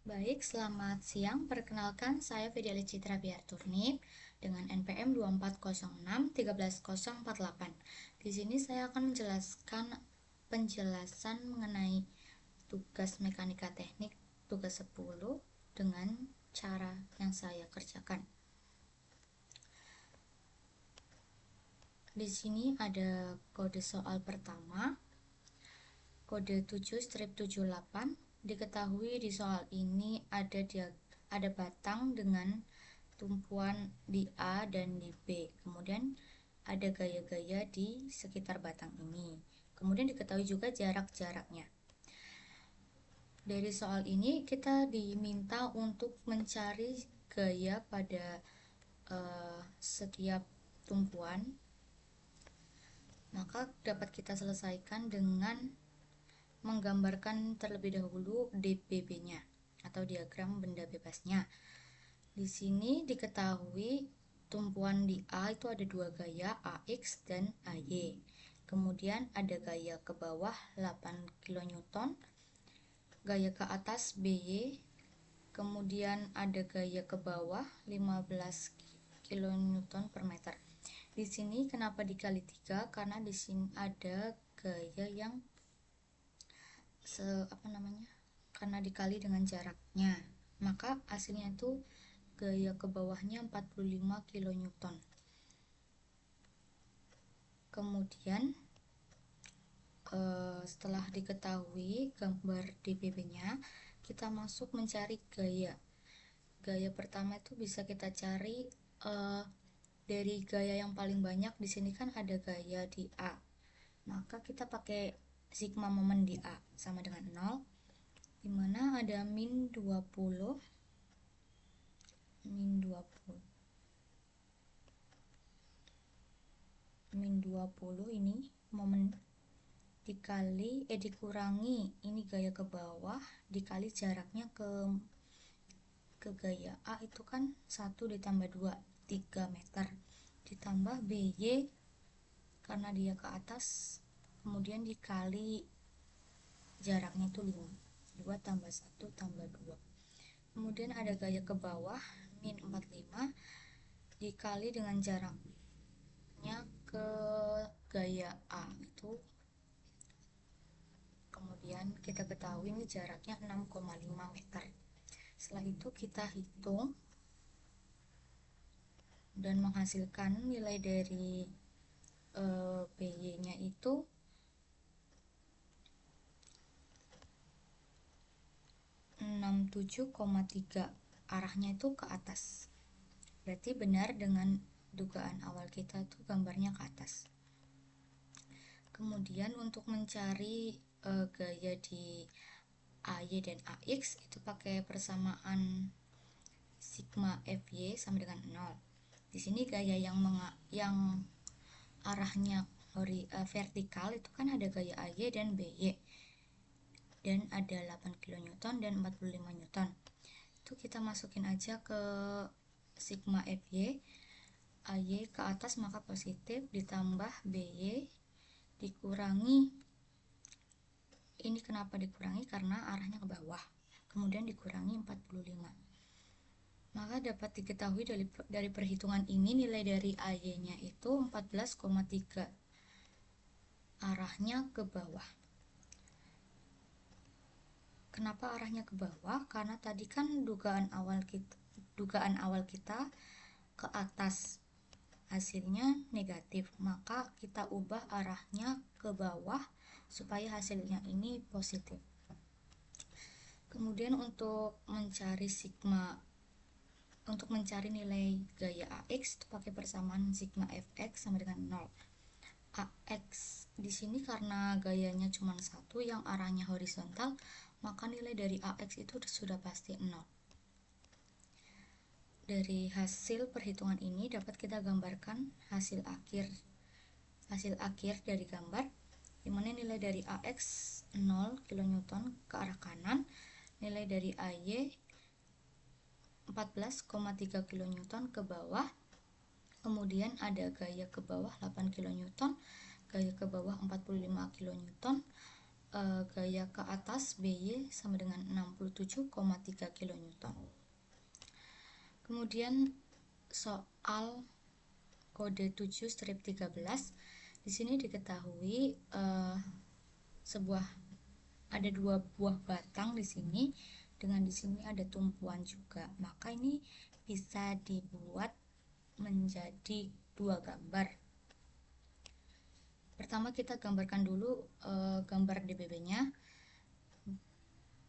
Baik, selamat siang. Perkenalkan, saya Fidelis Citra Biarturni dengan NPM 2406 13048. Di sini saya akan menjelaskan penjelasan mengenai tugas mekanika teknik tugas 10 dengan cara yang saya kerjakan. Di sini ada kode soal pertama, kode 7-78. Diketahui di soal ini ada batang dengan tumpuan di A dan di B. Kemudian ada gaya-gaya di sekitar batang ini. Kemudian diketahui juga jarak-jaraknya. Dari soal ini kita diminta untuk mencari gaya pada setiap tumpuan. Maka dapat kita selesaikan dengan menggambarkan terlebih dahulu DBB-nya atau diagram benda bebasnya. Di sini diketahui tumpuan di A itu ada dua gaya, AX dan AY. Kemudian ada gaya ke bawah 8 kN, gaya ke atas BY, kemudian ada gaya ke bawah 15 kN per meter. Di sini kenapa dikali 3? Karena di sini ada gaya yang karena dikali dengan jaraknya. Maka hasilnya itu gaya ke bawahnya 45 kN. Kemudian setelah diketahui gambar DBB-nya, kita masuk mencari gaya. Gaya pertama itu bisa kita cari dari gaya yang paling banyak. Di sini kan ada gaya di A. Maka kita pakai sigma momen di A sama dengan 0, dimana ada min 20 ini momen dikurangi ini gaya ke bawah dikali jaraknya ke gaya A itu kan 1 ditambah 2, 3 meter, ditambah BY karena dia ke atas, kemudian dikali jaraknya itu 5, 2 tambah 1 tambah 2. Kemudian ada gaya ke bawah min 45 dikali dengan jaraknya ke gaya A itu, kemudian kita ketahui ini jaraknya 6,5 meter. Setelah itu kita hitung dan menghasilkan nilai dari BY nya itu 67,3, arahnya itu ke atas. Berarti benar dengan dugaan awal kita itu gambarnya ke atas. Kemudian untuk mencari gaya di AY dan AX itu pakai persamaan sigma FY sama dengan 0. Di sini gaya yang arahnya vertikal itu kan ada gaya AY dan BY. Dan ada 8 kN dan 45 N. Itu kita masukin aja ke sigma FY. AY ke atas maka positif, ditambah BY dikurangi, ini kenapa dikurangi? Karena arahnya ke bawah, kemudian dikurangi 45. Maka dapat diketahui dari perhitungan ini nilai dari AY nya itu 14,3, arahnya ke bawah. Kenapa arahnya ke bawah? Karena tadi kan dugaan awal kita ke atas, hasilnya negatif, maka kita ubah arahnya ke bawah supaya hasilnya ini positif. Kemudian untuk mencari nilai gaya AX itu pakai persamaan sigma Fx sama dengan 0. AX di sini karena gayanya cuma satu yang arahnya horizontal, maka nilai dari AX itu sudah pasti 0. Dari hasil perhitungan ini dapat kita gambarkan hasil akhir dari gambar, dimana nilai dari AX 0 kN ke arah kanan, nilai dari AY 14,3 kN ke bawah, kemudian ada gaya ke bawah 8 kN, gaya ke bawah 45 kN, gaya ke atas BY sama dengan 67,3 kN. Kemudian soal kode 7-13, di sini diketahui ada dua buah batang di sini, dengan di sini ada tumpuan juga, maka ini bisa dibuat menjadi dua gambar. Pertama kita gambarkan dulu gambar DBB-nya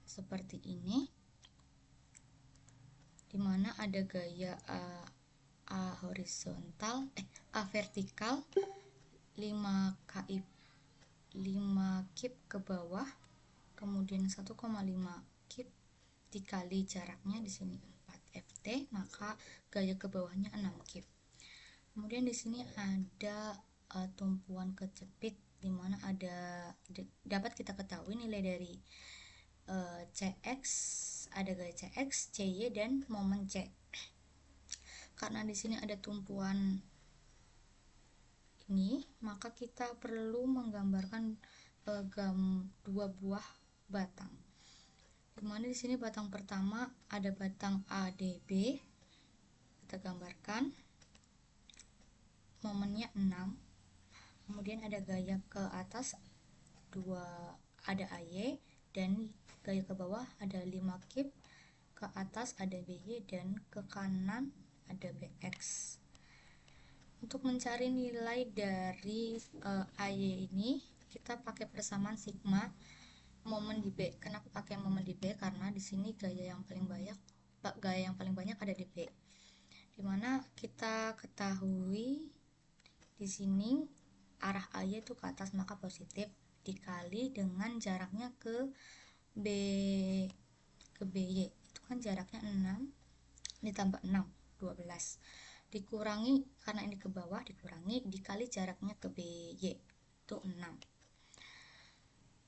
seperti ini, dimana ada gaya A horizontal, A vertikal 5 kip ke bawah, kemudian 1,5 kip dikali jaraknya di sini 4 ft, maka gaya ke bawahnya 6 kip. Kemudian di sini ada tumpuan kejepit, dimana dapat kita ketahui nilai dari CX, ada gaya CX, CY, dan momen C. Karena di sini ada tumpuan ini, maka kita perlu menggambarkan dua buah batang. Dimana di sini batang pertama ada batang ADB, kita gambarkan momennya 6. Kemudian ada gaya ke atas ada AY, dan gaya ke bawah ada 5 kip, ke atas ada BY, dan ke kanan ada BX. Untuk mencari nilai dari AY ini, kita pakai persamaan sigma momen di B. Kenapa pakai momen di B? Karena di sini gaya yang paling banyak ada di B. Dimana kita ketahui di sini arah AY itu ke atas, maka positif, dikali dengan jaraknya ke BY, itu kan jaraknya 6 ditambah 6 12, dikurangi karena ini ke bawah, dikali jaraknya ke BY itu 6.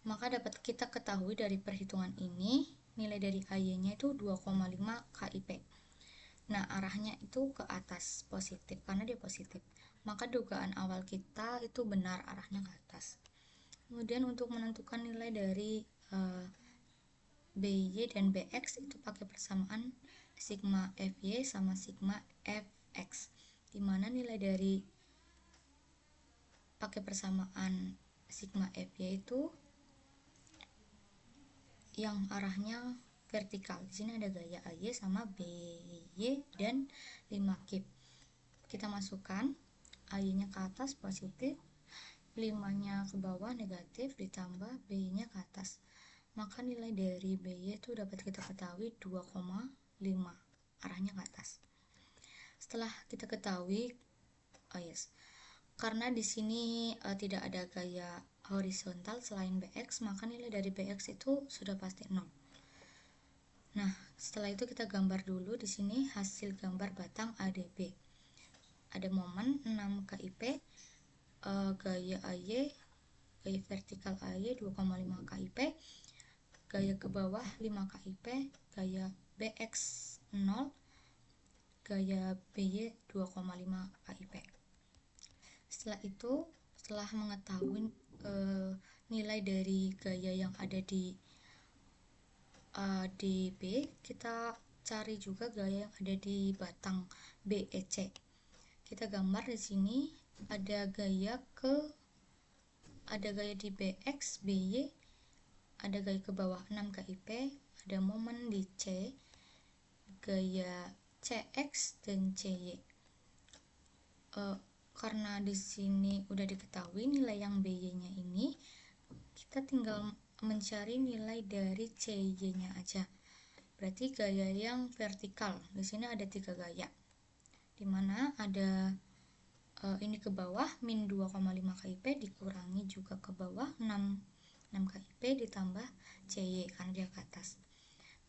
Maka dapat kita ketahui dari perhitungan ini nilai dari AY nya itu 2,5 KIP. Nah, arahnya itu ke atas, positif, karena dia positif, maka dugaan awal kita itu benar, arahnya ke atas. Kemudian untuk menentukan nilai dari BY dan BX itu pakai persamaan sigma FY sama sigma FX, dimana nilai dari pakai persamaan sigma FY itu yang arahnya vertikal. Di sini ada gaya AY sama BY dan 5 kip. Kita masukkan AY-nya ke atas positif, 5-nya ke bawah negatif, ditambah BY-nya ke atas. Maka nilai dari BY itu dapat kita ketahui 2,5, arahnya ke atas. Setelah kita ketahui, karena di sini tidak ada gaya horizontal selain BX, maka nilai dari BX itu sudah pasti 0. Nah, setelah itu kita gambar dulu di sini hasil gambar batang ADB. Ada momen 6 KIP, gaya AY, gaya vertikal AY 2,5 KIP, gaya ke bawah 5 KIP, gaya BX 0, gaya BY 2,5 KIP. Setelah itu, setelah mengetahui nilai dari gaya yang ada di B, kita cari juga gaya yang ada di batang BEC. Kita gambar di sini ada gaya di BX, BY, ada gaya ke bawah 6 KIP, ada momen di C, gaya CX dan CY. Karena di sini udah diketahui nilai yang BY-nya ini, kita tinggal mencari nilai dari CY-nya aja. Berarti gaya yang vertikal. Di sini ada 3 gaya. Dimana ada ini ke bawah min 2,5 KIP, dikurangi juga ke bawah 6 KIP, ditambah CY karena dia ke atas.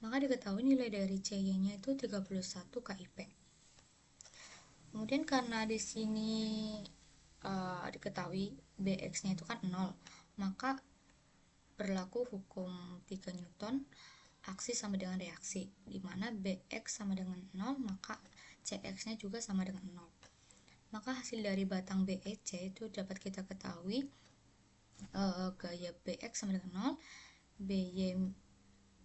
Maka diketahui nilai dari CY-nya itu 31 KIP. Kemudian karena di sini diketahui BX-nya itu kan 0, maka berlaku hukum 3 Newton, aksi sama dengan reaksi, dimana BX sama dengan 0, maka CX-nya juga sama dengan 0. Maka hasil dari batang BEC itu dapat kita ketahui gaya BX sama dengan 0,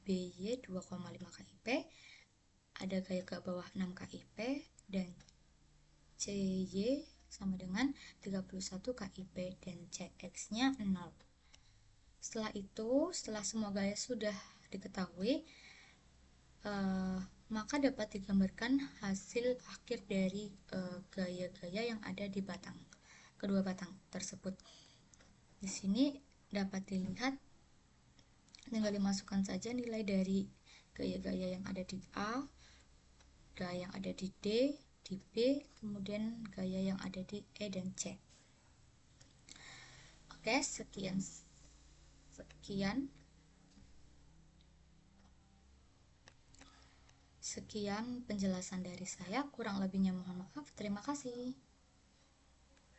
BY 2,5 KIP, ada gaya ke bawah 6 KIP, dan CY sama dengan 31 KIP dan CX nya 0. Setelah itu, setelah semua gaya sudah diketahui, maka dapat digambarkan hasil akhir dari gaya-gaya yang ada di kedua batang tersebut. Di sini dapat dilihat, tinggal dimasukkan saja nilai dari gaya-gaya yang ada di A, gaya yang ada di D, di B, kemudian gaya yang ada di E dan C. Oke, sekian penjelasan dari saya, kurang lebihnya mohon maaf. Terima kasih.